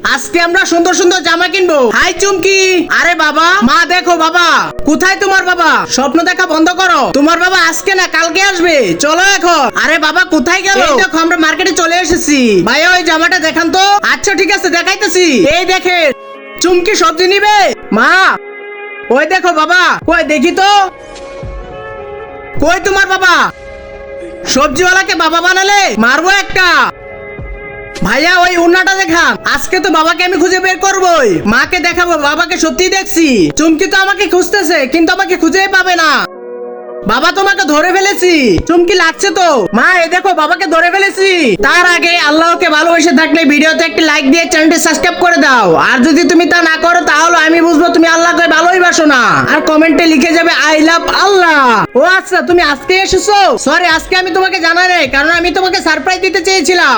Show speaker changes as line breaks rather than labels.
আজকে আমরা সুন্দর সুন্দর জামা কিনবো। হাই চুমকি। আরে বাবা, মা দেখো বাবা। কোথায় তোমার বাবা? স্বপ্ন দেখা বন্ধ করো। তোমার বাবা আজকে না কালকে আসবে, চলো এখন। আরে বাবা কোথায় গেল? এই দেখো আমরা মার্কেটে চলে এসেছি। ভাইয়া ওই জামাটা দেখান তো। আচ্ছা ঠিক আছে দেখাইতেছি। এই দেখে চুমকি সবজি নিবে। মা ওই দেখো বাবা, কই দেখি তো। কই তোমার বাবা? সবজিওয়ালাকে বাবা বানালে মারবো একটা। ভাইয়া ওই উন্নাটা দেখান। আজকে তো বাবাকে আমি খুঁজে বের করবোই। মাকে দেখাবো বাবাকে সত্যি দেখছি। চুমকি তো আমাকে খুঁজতেছে কিন্তু আমাকে খুঁজেই পাবে না। বাবা তোমাকে ধরে ফেলেছি। চুমকি লাগছে তো। মা এই দেখো বাবাকে ধরে ফেলেছি। তার আগে আল্লাহকে ভালোবেসে থাকলে ভিডিওতে একটি লাইক দিয়ে চ্যানেলটি সাবস্ক্রাইব করে দাও। আর যদি তুমি তা না করো তাহলে আমি বুঝবো তুমি আল্লাহকে ভালোই বাসো না। আর কমেন্টে লিখে যাবে আই লাভ আল্লাহ। ও আচ্ছা তুমি আজকে এসেছো। সরি আজকে আমি তোমাকে জানাই নাই, কারণ আমি তোমাকে সারপ্রাইজ দিতে চেয়েছিলাম।